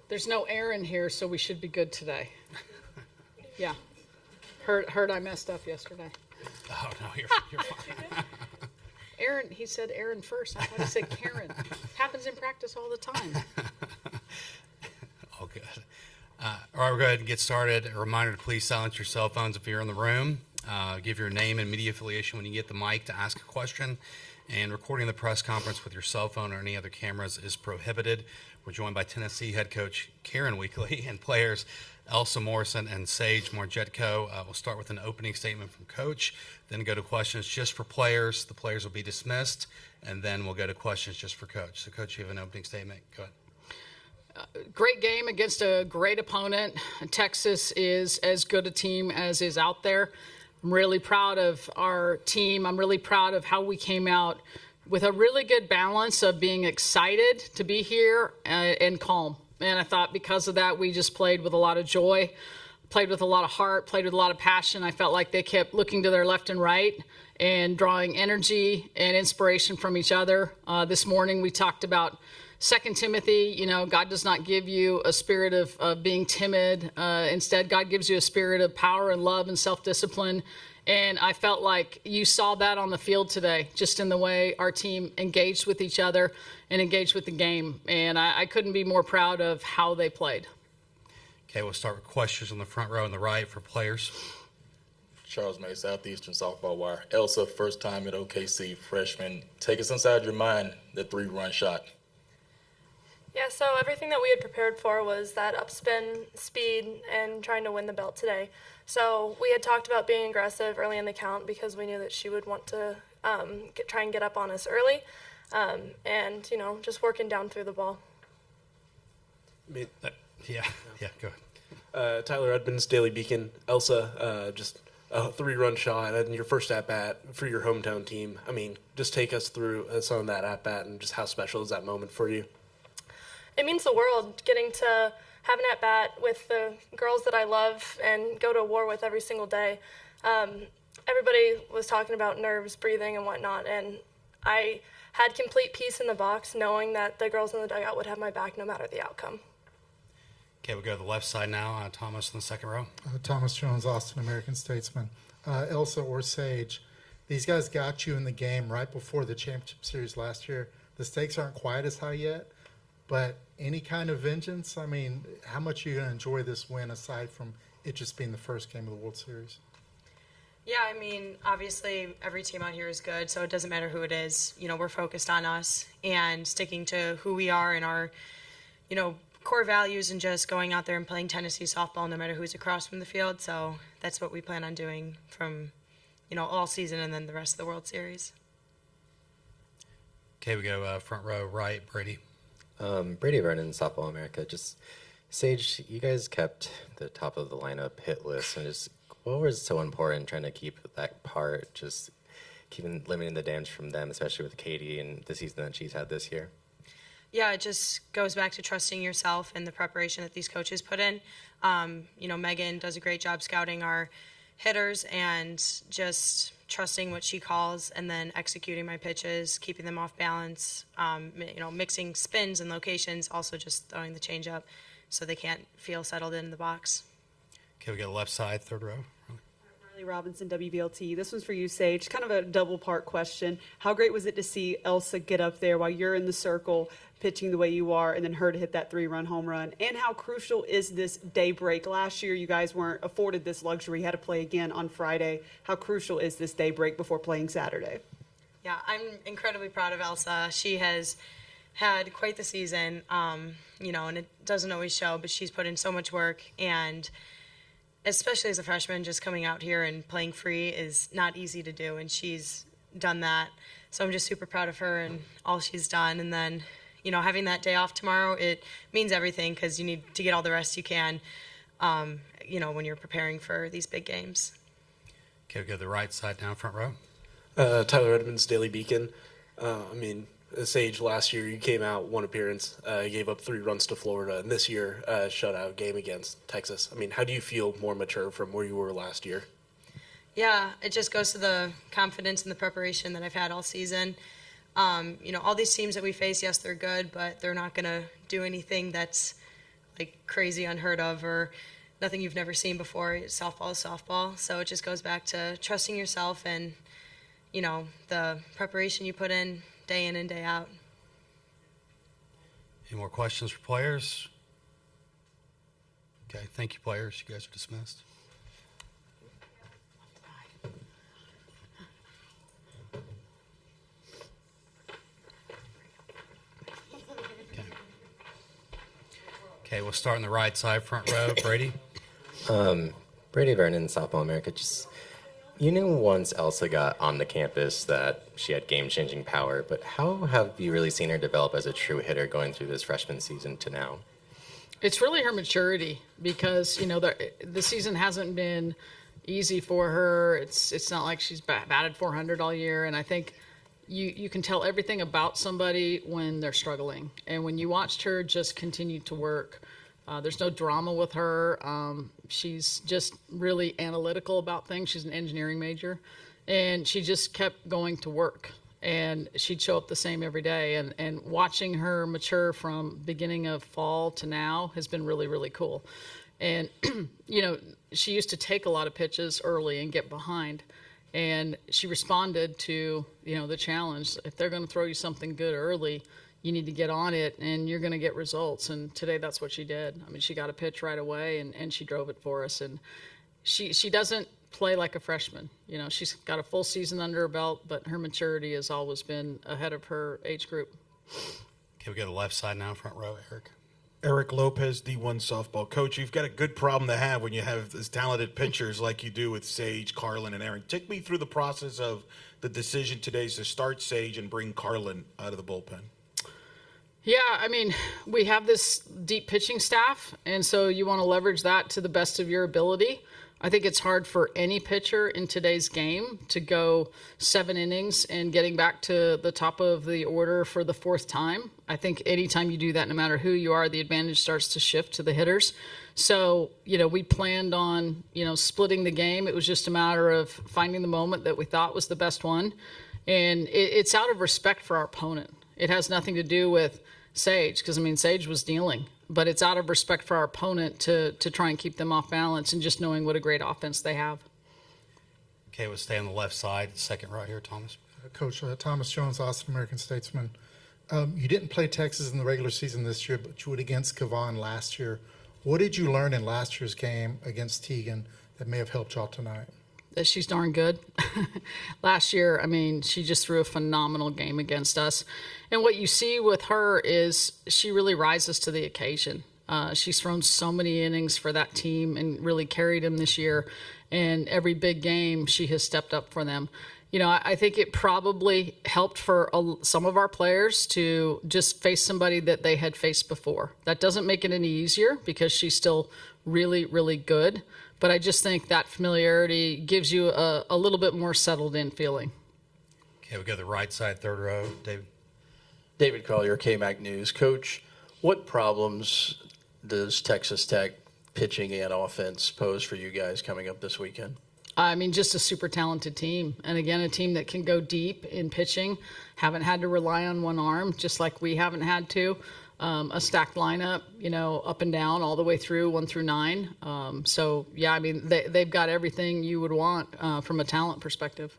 There's no Aaron here, so we should be good today. Yeah. Heard I messed up yesterday. Oh, no, you're fine. Aaron, he said Aaron first. I thought he said Karen. Happens in practice all the time. All good. All right, we'll go ahead and get started. A reminder to please silence your cell phones if you're in the room. Give your name and media affiliation when you get the mic to ask a question. And recording the press conference with your cell phone or any other cameras is prohibited. We're joined by Tennessee head coach Karen Weekly and players Elsa Morrison and Sage Marjetko. We'll start with an opening statement from Coach, then go to questions just for players. The players will be dismissed, and then we'll go to questions just for Coach. So, Coach, you have an opening statement. Go ahead. Great game against a great opponent. Texas is as good a team as is out there. I'm really proud of our team. I'm really proud of how we came out with a really good balance of being excited to be here and calm. And I thought because of that, we just played with a lot of joy, played with a lot of heart, played with a lot of passion. I felt like they kept looking to their left and right and drawing energy and inspiration from each other. This morning we talked about 2 Timothy, God does not give you a spirit of being timid. Instead, God gives you a spirit of power and love and self-discipline. And I felt like you saw that on the field today, just in the way our team engaged with each other and engaged with the game. And I couldn't be more proud of how they played. Okay, we'll start with questions on the front row and the right for players. Charles May, Southeastern Softball Wire. Elsa, first time at OKC, freshman. Take us inside your mind, the 3-run shot. Yeah, so everything that we had prepared for was that upspin, speed, and trying to win the belt today. So we had talked about being aggressive early in the count because we knew that she would want to try and get up on us early, and, just working down through the ball. Yeah, go ahead. Tyler Edmonds, Daily Beacon. Elsa, just a 3-run shot and your first at-bat for your hometown team. Just take us through some of that at-bat and just how special is that moment for you? It means the world, getting to have an at-bat with the girls that I love and go to war with every single day. Everybody was talking about nerves, breathing, and whatnot, and I had complete peace in the box knowing that the girls in the dugout would have my back no matter the outcome. Okay, we'll go to the left side now. Thomas in the second row. Thomas Jones, Austin American Statesman. Elsa or Sage, these guys got you in the game right before the championship series last year. The stakes aren't quite as high yet, but any kind of vengeance? How much are you going to enjoy this win aside from it just being the first game of the World Series? Yeah, obviously every team out here is good, so it doesn't matter who it is. We're focused on us and sticking to who we are and our, core values and just going out there and playing Tennessee softball no matter who's across from the field. So that's what we plan on doing from, all season and then the rest of the World Series. Okay, we go front row right, Brady. Brady Vernon, Softball America. Just, Sage, you guys kept the top of the lineup hitless, and just what was so important trying to keep that part, just limiting the damage from them, especially with Katie and the season that she's had this year? Yeah, it just goes back to trusting yourself and the preparation that these coaches put in. Megan does a great job scouting our hitters and just trusting what she calls and then executing my pitches, keeping them off balance, mixing spins and locations, also just throwing the change up so they can't feel settled in the box. Okay, we got the left side, third row. Riley Robinson, WBLT. This one's for you, Sage. Kind of a double-part question. How great was it to see Elsa get up there while you're in the circle, pitching the way you are, and then her to hit that 3-run home run? And how crucial is this daybreak? Last year, you guys weren't afforded this luxury. You had to play again on Friday. How crucial is this daybreak before playing Saturday? Yeah, I'm incredibly proud of Elsa. She has had quite the season, and it doesn't always show, but she's put in so much work. And especially as a freshman, just coming out here and playing free is not easy to do, and she's done that. So I'm just super proud of her and all she's done. And then, having that day off tomorrow, it means everything because you need to get all the rest you can, when you're preparing for these big games. Okay, we'll go to the right side now, front row. Tyler Edmonds, Daily Beacon. Sage, last year you came out one appearance, you gave up 3 runs to Florida, and this year shutout game against Texas. How do you feel more mature from where you were last year? Yeah, it just goes to the confidence and the preparation that I've had all season. All these teams that we face, yes, they're good, but they're not going to do anything that's like crazy, unheard of, or nothing you've never seen before. Softball is softball. So it just goes back to trusting yourself and, you know, the preparation you put in and day out. Any more questions for players? Okay, thank you, players. You guys are dismissed. Okay, we'll start on the right side, front row. Brady? Brady Vernon, Softball America. Just, you knew once Elsa got on the campus that she had game-changing power, but how have you really seen her develop as a true hitter going through this freshman season to now? It's really her maturity because, you know, the season hasn't been easy for her. It's not like she's batted 400 all year, and I think you can tell everything about somebody when they're struggling. And when you watched her just continue to work, there's no drama with her. She's just really analytical about things. She's an engineering major, and she just kept going to work. And she'd show up the same every day. And watching her mature from beginning of fall to now has been really, really cool. And, you know, she used to take a lot of pitches early and get behind. And she responded to, you know, the challenge. If they're going to throw you something good early, you need to get on it and you're going to get results. And today that's what she did. I mean, she got a pitch right away and she drove it for us. And she doesn't play like a freshman. You know, she's got a full season under her belt, but her maturity has always been ahead of her age group. Okay, we go to the left side now, front row, Eric. Eric Lopez, D1 softball coach. You've got a good problem to have when you have as talented pitchers like you do with Sage, Carlin, and Aaron. Take me through the process of the decision today to start Sage and bring Carlin out of the bullpen. Yeah, I mean, we have this deep pitching staff, and so you want to leverage that to the best of your ability. I think it's hard for any pitcher in today's game to go 7 innings and getting back to the top of the order for the 4th time. I think anytime you do that, no matter who you are, the advantage starts to shift to the hitters. So, you know, we planned on, you know, splitting the game. It was just a matter of finding the moment that we thought was the best one. And it's out of respect for our opponent. It has nothing to do with Sage, because, I mean, Sage was dealing. But it's out of respect for our opponent to try and keep them off balance and just knowing what a great offense they have. Okay, we'll stay on the left side, second row here, Thomas. Coach Thomas Jones, Austin American Statesman. You didn't play Texas in the regular season this year, but you went against Cavan last year. What did you learn in last year's game against Teagan that may have helped y'all tonight? That she's darn good. Last year, I mean, she just threw a phenomenal game against us. And what you see with her is she really rises to the occasion. She's thrown so many innings for that team and really carried them this year. And every big game, she has stepped up for them. You know, I think it probably helped for some of our players to just face somebody that they had faced before. That doesn't make it any easier because she's still really, really good. But I just think that familiarity gives you a little bit more settled in feeling. Okay, we go to the right side, third row, David. David Collier, KMAC News. Coach, what problems does Texas Tech pitching and offense pose for you guys coming up this weekend? I mean, just a super talented team. And again, a team that can go deep in pitching, haven't had to rely on one arm, just like we haven't had to. A stacked lineup, you know, up and down all the way through 1 through 9. So, yeah, I mean, they've got everything you would want from a talent perspective.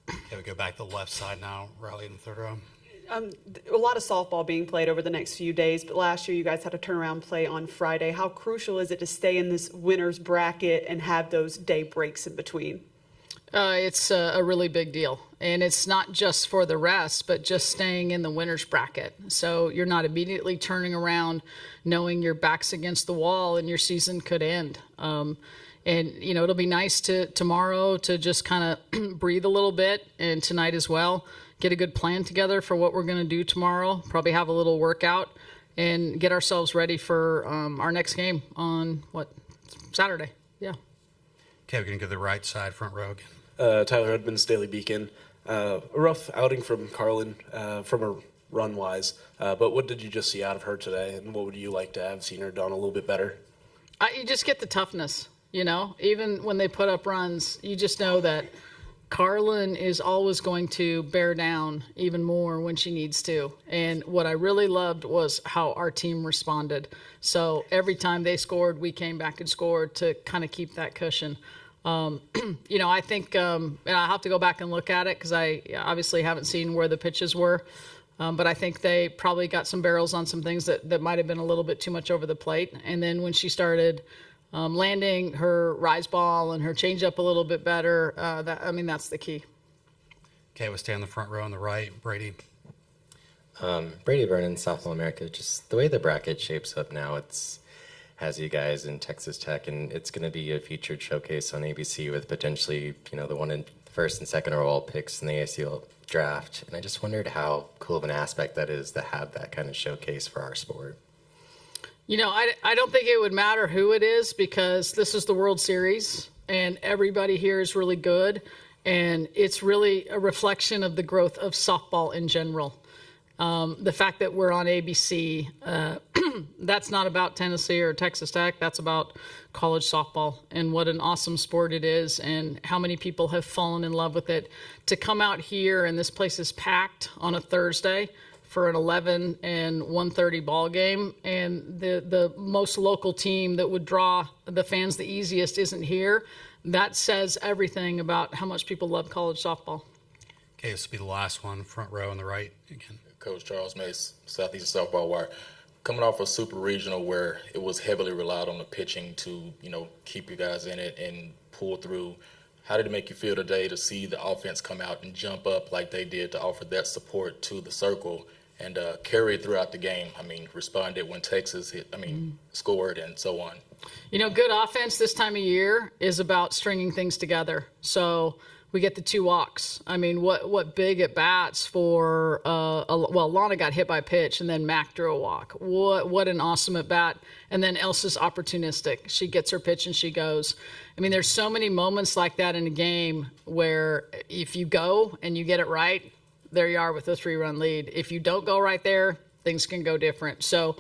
Okay, we go back to the left side now, Riley in the third row. A lot of softball being played over the next few days, but last year you guys had a turnaround play on Friday. How crucial is it to stay in this winner's bracket and have those day breaks in between? It's a really big deal. And it's not just for the rest, but just staying in the winner's bracket. So you're not immediately turning around knowing your back's against the wall and your season could end. And, you know, it'll be nice tomorrow to just kind of breathe a little bit, and tonight as well. Get a good plan together for what we're going to do tomorrow. Probably have a little workout and get ourselves ready for our next game on, Saturday. Yeah. Okay, we're going to go to the right side, front row again. Tyler Edmonds, Daily Beacon. A rough outing from Carlin from a run-wise, but what did you just see out of her today, and what would you like to have seen her done a little bit better? You just get the toughness, you know. Even when they put up runs, you just know that Carlin is always going to bear down even more when she needs to. And what I really loved was how our team responded. So every time they scored, we came back and scored to kind of keep that cushion. I think, and I'll have to go back and look at it because I obviously haven't seen where the pitches were. But I think they probably got some barrels on some things that might have been a little bit too much over the plate. And then when she started landing her rise ball and her changeup a little bit better, that's the key. Okay, we'll stay on the front row on the right. Brady. Brady Vernon, Softball America. Just the way the bracket shapes up now, has you guys in Texas Tech, and it's going to be a featured showcase on ABC with potentially, the one in first and second overall picks in the ACL draft. And I just wondered how cool of an aspect that is to have that kind of showcase for our sport. I don't think it would matter who it is because this is the World Series and everybody here is really good. And it's really a reflection of the growth of softball in general. The fact that we're on ABC, that's not about Tennessee or Texas Tech. That's about college softball and what an awesome sport it is and how many people have fallen in love with it. To come out here and this place is packed on a Thursday for an 11 and 1:30 ball game, and the most local team that would draw the fans the easiest isn't here, that says everything about how much people love college softball. Okay, this will be the last one, front row on the right again. Coach Charles Mace, Southeast Softball Wire. Coming off a super regional where it was heavily relied on the pitching to, keep you guys in it and pull through, how did it make you feel today to see the offense come out and jump up like they did to offer that support to the circle and carry it throughout the game? Responded when Texas scored and so on. Good offense this time of year is about stringing things together. So we get the 2 walks. What big at bats for, Lana got hit by a pitch and then Mac drew a walk. What an awesome at bat. And then Elsa's opportunistic. She gets her pitch and she goes. There's so many moments like that in a game where if you go and you get it right, there you are with a 3-run lead. If you don't go right there, things can go different. So,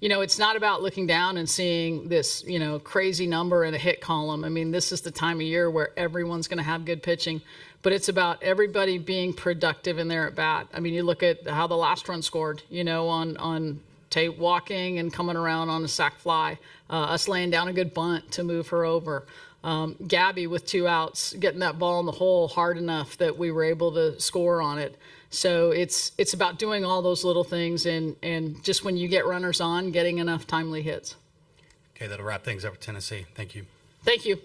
it's not about looking down and seeing this, crazy number in a hit column. This is the time of year where everyone's going to have good pitching, but it's about everybody being productive in their at bat. You look at how the last run scored, on Tate walking and coming around on a sac fly, us laying down a good bunt to move her over. Gabby with 2 outs, getting that ball in the hole hard enough that we were able to score on it. So it's about doing all those little things and just when you get runners on, getting enough timely hits. Okay, that'll wrap things up with Tennessee. Thank you. Thank you.